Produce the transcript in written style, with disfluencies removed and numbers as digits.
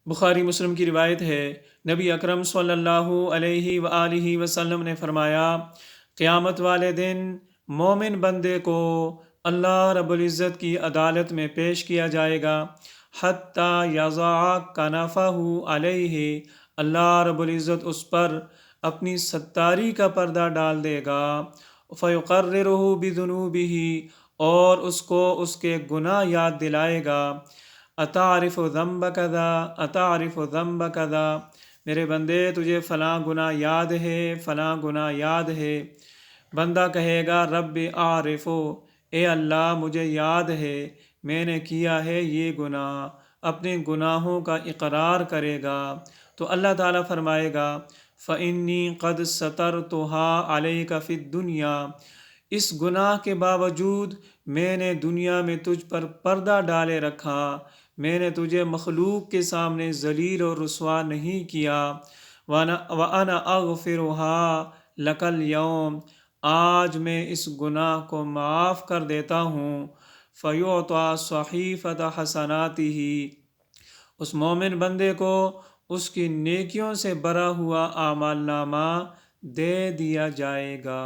بخاری مسلم کی روایت ہے، نبی اکرم صلی اللہ علیہ وآلہ وسلم نے فرمایا، قیامت والے دن مومن بندے کو اللہ رب العزت کی عدالت میں پیش کیا جائے گا، حتیٰ یضع کنفہ علیہ، اللہ رب العزت اس پر اپنی ستاری کا پردہ ڈال دے گا، فیقررہ بذنوبہ، اور اس کو اس کے گناہ یاد دلائے گا، اتعرف ذنب کذا اتعرف ذنب کذا، میرے بندے تجھے فلاں گناہ یاد ہے، فلاں گناہ یاد ہے۔ بندہ کہے گا رب اعرفو، اے اللہ مجھے یاد ہے، میں نے کیا ہے یہ گناہ، اپنے گناہوں کا اقرار کرے گا، تو اللہ تعالیٰ فرمائے گا فَإِنِّي قَدْ سَتَرْتُهَا عَلَيْكَ فِي الدُّنْيَا، اس گناہ کے باوجود میں نے دنیا میں تجھ پر پردہ ڈالے رکھا، میں نے تجھے مخلوق کے سامنے ذلیل اور رسوا نہیں کیا، وَأَنَا أَغْفِرُهَا لَكَ الْيَوْمَ، آج میں اس گناہ کو معاف کر دیتا ہوں، فَيُعْطَى صَحِيفَةَ حَسَنَاتِهِ، اس مومن بندے کو اس کی نیکیوں سے بھرا ہوا اعمال نامہ دے دیا جائے گا۔